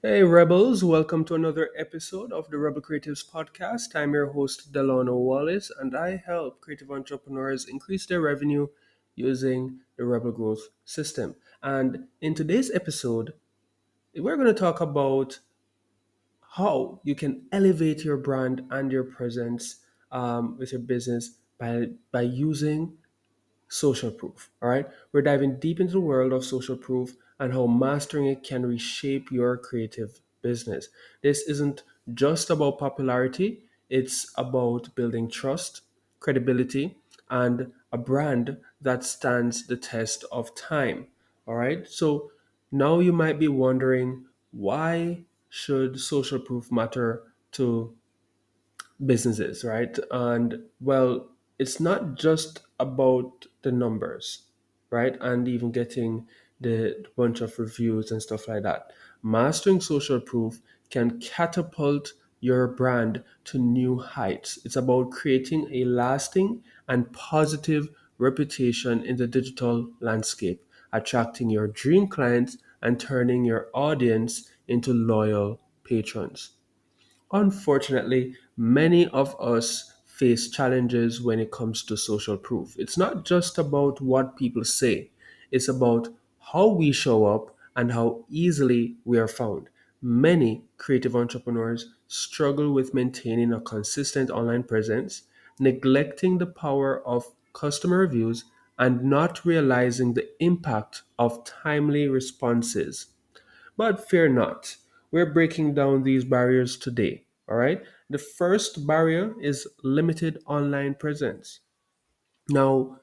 Hey, Rebels, welcome to another episode of the Rebel Creatives Podcast. I'm your host, Delano Wallace, and I help creative entrepreneurs increase their revenue using the Rebel Growth System. And in today's episode, we're going to talk about how you can elevate your brand and your presence with your business by using social proof. All right. We're diving deep into the world of social proof and how mastering it can reshape your creative business. This isn't just about popularity, it's about building trust, credibility, and a brand that stands the test of time. All right. So now you might be wondering, why should social proof matter to businesses, right? And well, it's not just about the numbers, right? And even getting the bunch of reviews and stuff like that. Mastering social proof can catapult your brand to new heights. It's about creating a lasting and positive reputation in the digital landscape, attracting your dream clients and turning your audience into loyal patrons. Unfortunately, many of us face challenges when it comes to social proof. It's not just about what people say, it's about how we show up and how easily we are found. Many creative entrepreneurs struggle with maintaining a consistent online presence, neglecting the power of customer reviews, and not realizing the impact of timely responses. But fear not, we're breaking down these barriers today. All right. The first barrier is limited online presence. Now,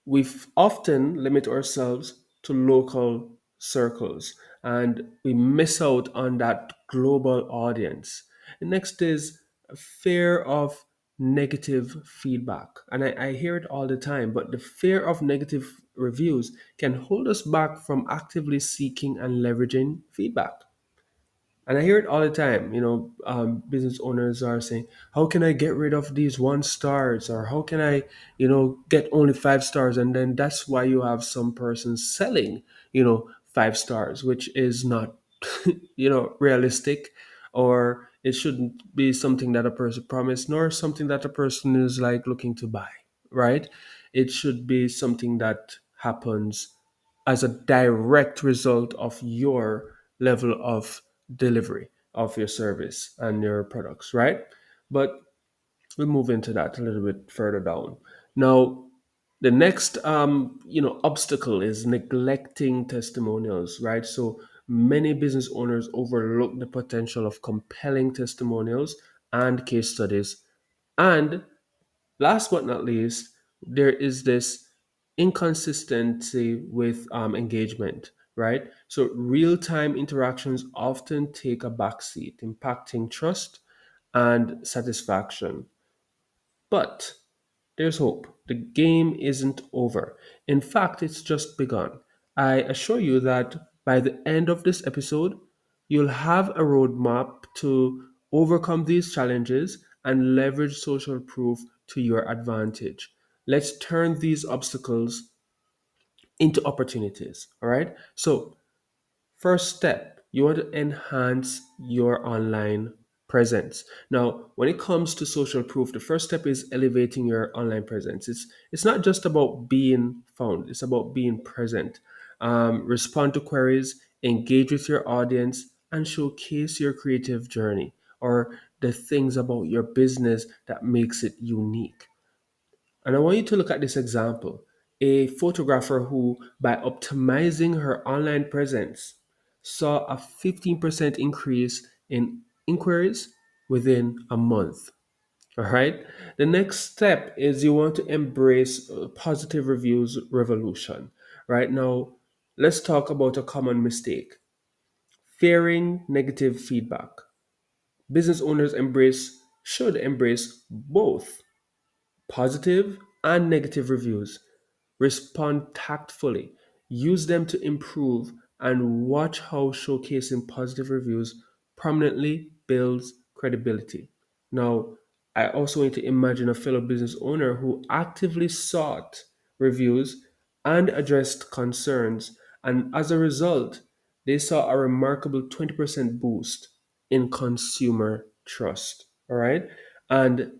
we often limit ourselves to local circles and we miss out on that global audience. The next is fear of negative feedback. And I hear it all the time, but the fear of negative reviews can hold us back from actively seeking and leveraging feedback. And I hear it all the time. Business owners are saying, "How can I get rid of these 1 stars?" Or "How can I, get only 5 stars?" And then that's why you have some persons selling, 5 stars, which is not, realistic, or it shouldn't be something that a person promised, nor something that a person is like looking to buy, right? It should be something that happens as a direct result of your level of delivery of your service and your products, right? But we'll move into that a little bit further down. Now, the next obstacle is neglecting testimonials, right? So many business owners overlook the potential of compelling testimonials and case studies. And last but not least, there is this inconsistency with engagement, right? So real time interactions often take a backseat, impacting trust and satisfaction. But there's hope. The game isn't over. In fact, it's just begun. I assure you that by the end of this episode, you'll have a roadmap to overcome these challenges and leverage social proof to your advantage. Let's turn these obstacles into opportunities. All right. So, first step, you want to enhance your online presence. Now, when it comes to social proof, the first step is elevating your online presence. It's not just about being found; it's about being present. Respond to queries, engage with your audience, and showcase your creative journey or the things about your business that makes it unique. And I want you to look at this example. A photographer who, by optimizing her online presence, saw a 15% increase in inquiries within a month. All right. The next step is you want to embrace positive reviews revolution. Right now, let's talk about a common mistake: fearing negative feedback. Business owners should embrace both positive and negative reviews. Respond tactfully, use them to improve, and watch how showcasing positive reviews prominently builds credibility. Now, I also want you to imagine a fellow business owner who actively sought reviews and addressed concerns, and as a result, they saw a remarkable 20% boost in consumer trust. All right. And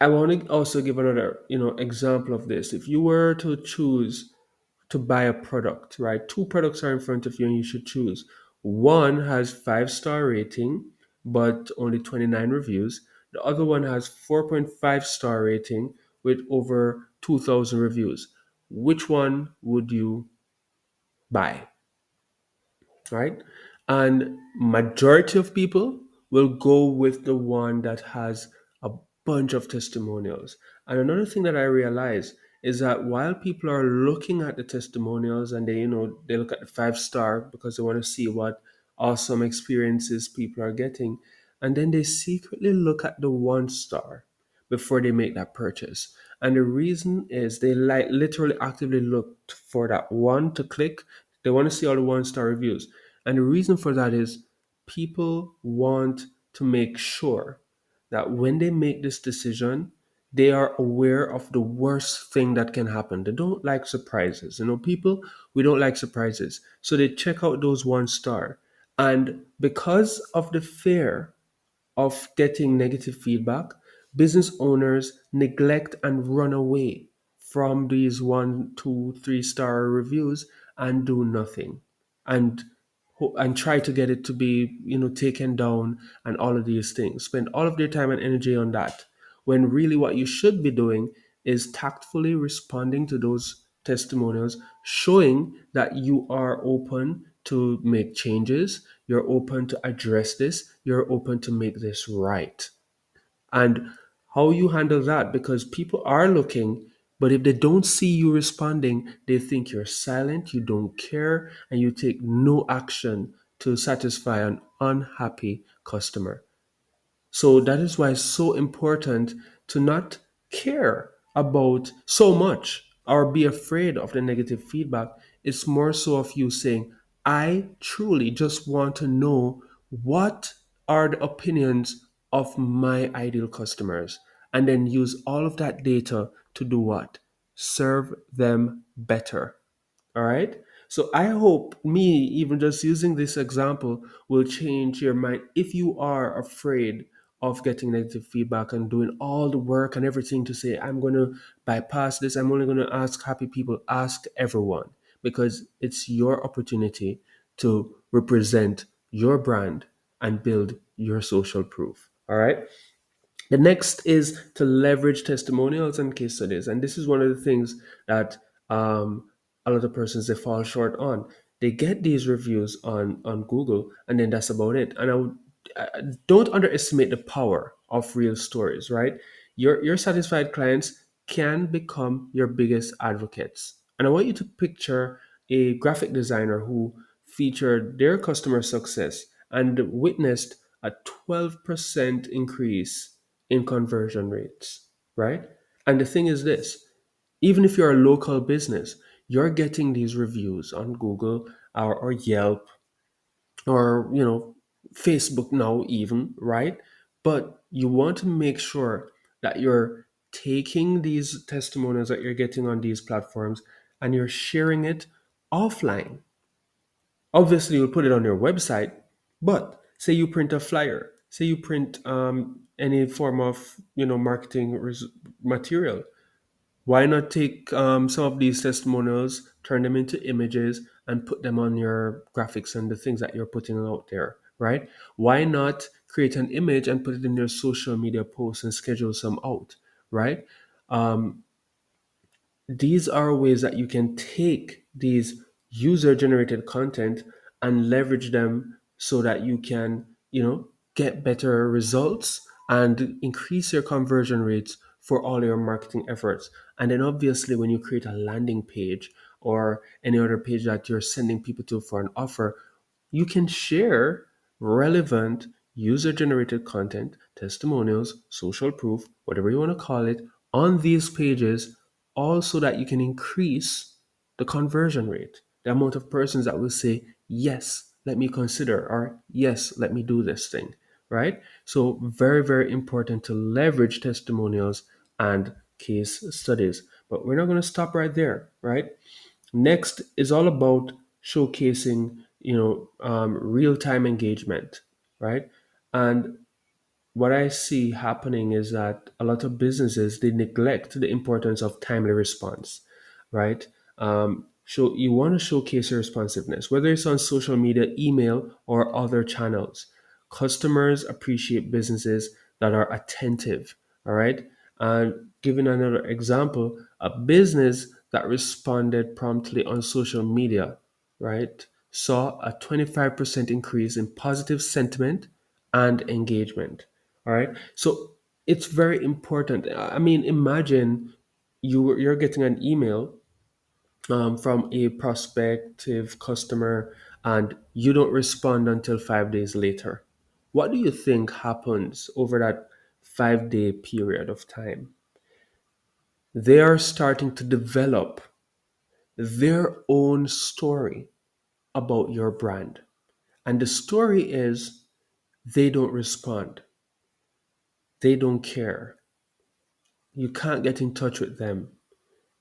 I want to also give another, example of this. If you were to choose to buy a product, right? Two products are in front of you and you should choose. One has 5-star rating, but only 29 reviews. The other one has 4.5-star rating with over 2,000 reviews. Which one would you buy? Right? And majority of people will go with the one that has a bunch of testimonials. And another thing that I realize is that while people are looking at the testimonials and they look at the 5-star because they want to see what awesome experiences people are getting, and then they secretly look at the 1-star before they make that purchase. And the reason is they like literally actively look for that one to click. They want to see all the 1-star reviews. And the reason for that is people want to make sure that when they make this decision, they are aware of the worst thing that can happen. They don't like surprises. People, we don't like surprises. So they check out those 1-star. And because of the fear of getting negative feedback, business owners neglect and run away from these 1, 2, 3-star reviews and do nothing, and and try to get it to be taken down and all of these things. Spend all of their time and energy on that, when really what you should be doing is tactfully responding to those testimonials, showing that you are open to make changes, you're open to address this, you're open to make this right. And how you handle that, because people are looking, but if they don't see you responding, they think you're silent, you don't care, and you take no action to satisfy an unhappy customer. So that is why it's so important to not care about so much or be afraid of the negative feedback. It's more so of you saying, I truly just want to know what are the opinions of my ideal customers, and then use all of that data to do what? Serve them better. All right. So I hope me, even just using this example, will change your mind. If you are afraid of getting negative feedback and doing all the work and everything to say, I'm going to bypass this, I'm only going to ask happy people, ask everyone, because it's your opportunity to represent your brand and build your social proof. All right. The next is to leverage testimonials and case studies. And this is one of the things that a lot of persons they fall short on. They get these reviews on Google, and then that's about it. And don't underestimate the power of real stories, right? Your satisfied clients can become your biggest advocates. And I want you to picture a graphic designer who featured their customer success and witnessed a 12% increase in conversion rates, right? And the thing is this, even if you're a local business, you're getting these reviews on Google or Yelp or Facebook now even, right? But you want to make sure that you're taking these testimonials that you're getting on these platforms and you're sharing it offline. Obviously, you'll put it on your website, but say you print a flyer, say you print any form of marketing material. Why not take some of these testimonials, turn them into images, and put them on your graphics and the things that you're putting out there, right? Why not create an image and put it in your social media posts and schedule some out, right? Um, these are ways that you can take these user generated content and leverage them so that you can get better results and increase your conversion rates for all your marketing efforts. And then obviously when you create a landing page or any other page that you're sending people to for an offer, you can share relevant user generated content, testimonials, social proof, whatever you want to call it, on these pages, all so that you can increase the conversion rate, the amount of persons that will say, yes, let me consider, or yes, let me do this thing, right? So, very, very important to leverage testimonials and case studies. But we're not going to stop right there, right? Next is all about showcasing real time engagement, right? And what I see happening is that a lot of businesses they neglect the importance of timely response, right? So you want to showcase your responsiveness, whether it's on social media, email, or other channels. Customers appreciate businesses that are attentive, all right? And giving another example, a business that responded promptly on social media, right, saw a 25% increase in positive sentiment and engagement. All right. So it's very important. I mean, imagine you're getting an email from a prospective customer and you don't respond until 5 days later. What do you think happens over that 5 day period of time? They are starting to develop their own story about your brand. And the story is they don't respond, they don't care, you can't get in touch with them.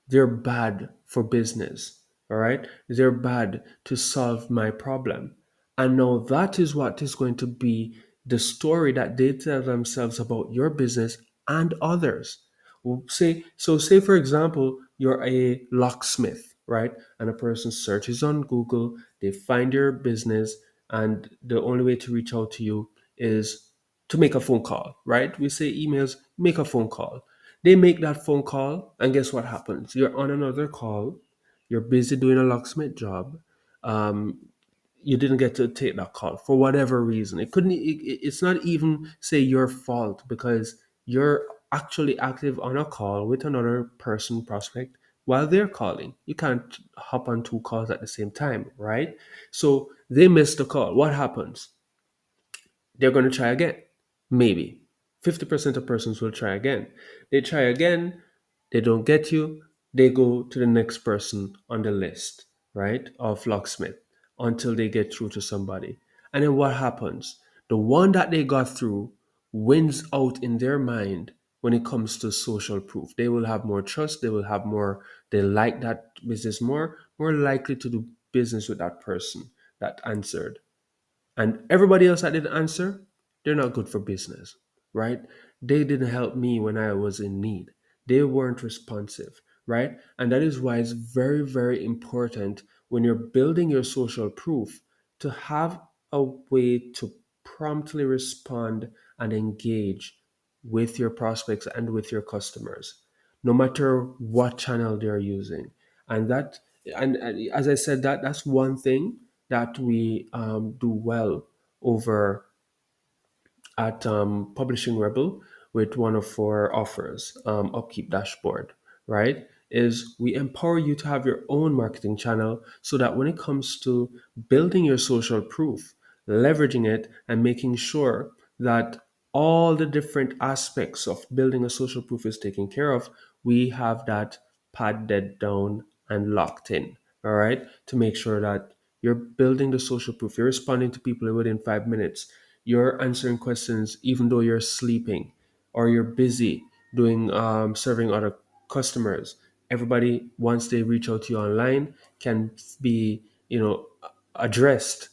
They're bad for business. All right. They're bad to solve my problem. And now that is what is going to be the story that they tell themselves about your business and others. Say for example, you're a locksmith, right? And a person searches on Google, they find your business, and the only way to reach out to you is to make a phone call, right? We say emails, make a phone call. They make that phone call, and guess what happens? You're on another call, you're busy doing a locksmith job. Um, you didn't get to take that call for whatever reason. It's not even say your fault because you're actually active on a call with another person prospect while they're calling. You can't hop on two calls at the same time, right? So they missed the call. What happens? They're going to try again. Maybe 50% of persons will try again. They try again, they don't get you, they go to the next person on the list, right, of locksmith until they get through to somebody. And then what happens? The one that they got through wins out in their mind when it comes to social proof. They will have more trust, they will have more, they like that business more likely to do business with that person that answered. And everybody else that didn't answer, they're not good for business, right? They didn't help me when I was in need. They weren't responsive, right? And that is why it's very, very important when you're building your social proof to have a way to promptly respond and engage with your prospects and with your customers, no matter what channel they're using. And that, and as I said, that's one thing that we do well over at Publishing Rebel with one of our offers, Upkeep Dashboard, right? Is we empower you to have your own marketing channel so that when it comes to building your social proof, leveraging it, and making sure that all the different aspects of building a social proof is taken care of, we have that padded down and locked in, all right? To make sure that you're building the social proof, you're responding to people within 5 minutes, you're answering questions even though you're sleeping or you're busy doing serving other customers. Everybody, once they reach out to you online, can be addressed,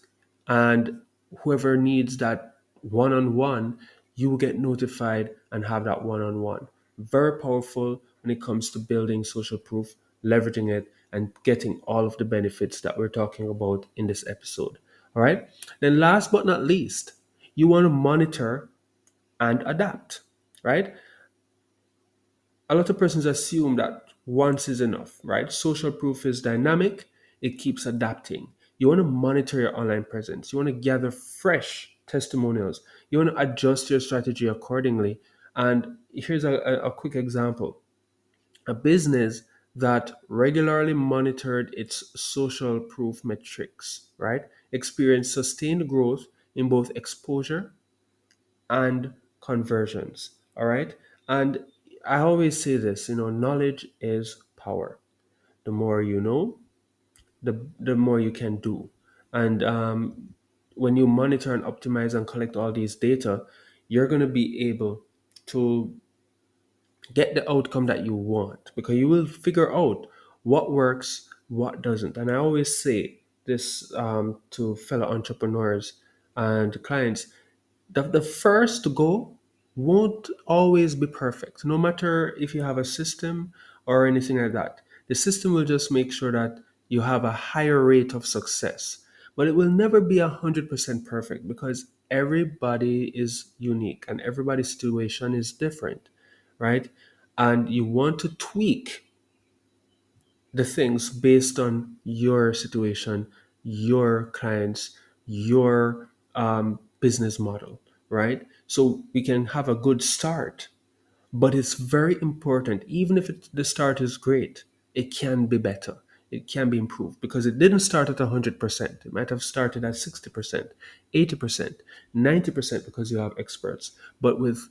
and whoever needs that one-on-one, you will get notified and have that one-on-one. Very powerful when it comes to building social proof, leveraging it, and getting all of the benefits that we're talking about in this episode. All right. Then last but not least, you want to monitor and adapt, right? A lot of persons assume that once is enough, right? Social proof is dynamic, it keeps adapting. You want to monitor your online presence, you want to gather fresh testimonials, you want to adjust your strategy accordingly. And here's a quick example: a business that regularly monitored its social proof metrics, right, experienced sustained growth in both exposure and conversions. All right. And I always say this, knowledge is power. The more you know, the more you can do. And when you monitor and optimize and collect all these data, you're going to be able to get the outcome that you want, because you will figure out what works, what doesn't. And I always say, this to fellow entrepreneurs and clients. The first to go won't always be perfect, no matter if you have a system or anything like that. The system will just make sure that you have a higher rate of success, but it will never be 100% perfect because everybody is unique and everybody's situation is different, right? And you want to tweak the things based on your situation, your clients, your business model, right? So we can have a good start, but it's very important, even if the start is great, it can be better. It can be improved because it didn't start at 100%. It might have started at 60%, 80%, 90% because you have experts. But with,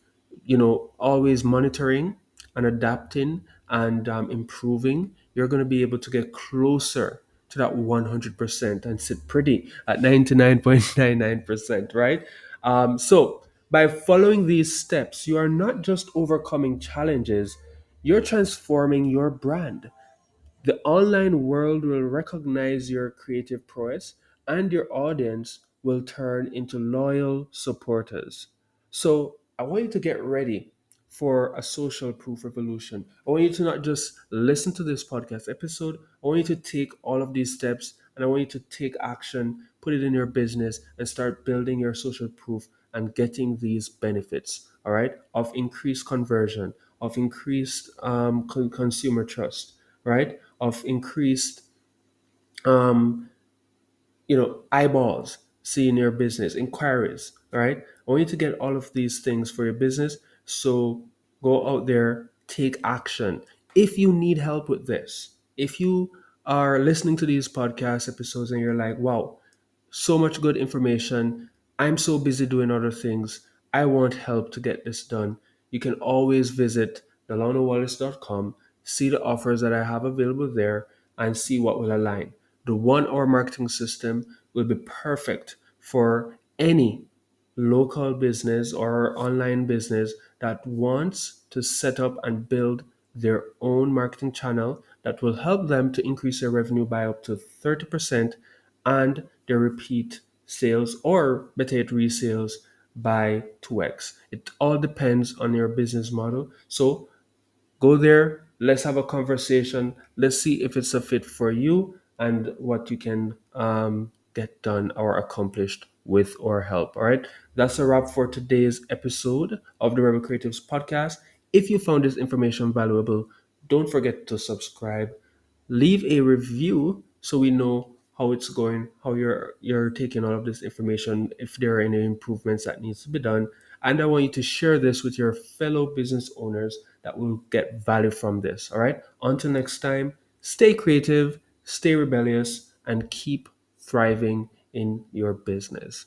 always monitoring and adapting and improving, you're going to be able to get closer to that 100% and sit pretty at 99.99%, right? So, by following these steps, you are not just overcoming challenges, you're transforming your brand. The online world will recognize your creative prowess, and your audience will turn into loyal supporters. So, I want you to get ready for a social proof revolution. I want you to not just listen to this podcast episode, I want you to take all of these steps and I want you to take action, put it in your business, and start building your social proof and getting these benefits, all right, of increased conversion, of increased consumer trust, right? Of increased um, eyeballs seeing your business, inquiries, right? I want you to get all of these things for your business. So go out there, take action. If you need help with this, if you are listening to these podcast episodes and you're like, wow, so much good information. I'm so busy doing other things. I want help to get this done. You can always visit delanowallace.com, see the offers that I have available there, and see what will align. The 1 hour marketing system will be perfect for any local business or online business that wants to set up and build their own marketing channel that will help them to increase their revenue by up to 30% and their repeat sales or better yet resales by 2x. It all depends on your business model. So go there, let's have a conversation, let's see if it's a fit for you and what you can get done or accomplished with our help. All right, that's a wrap for today's episode of the Rebel Creatives podcast. If you found this information valuable, don't forget to subscribe, leave a review so we know how it's going, how you're taking all of this information, if there are any improvements that needs to be done. And I want you to share this with your fellow business owners that will get value from this. All right. Until next time, stay creative, stay rebellious, and keep thriving in your business.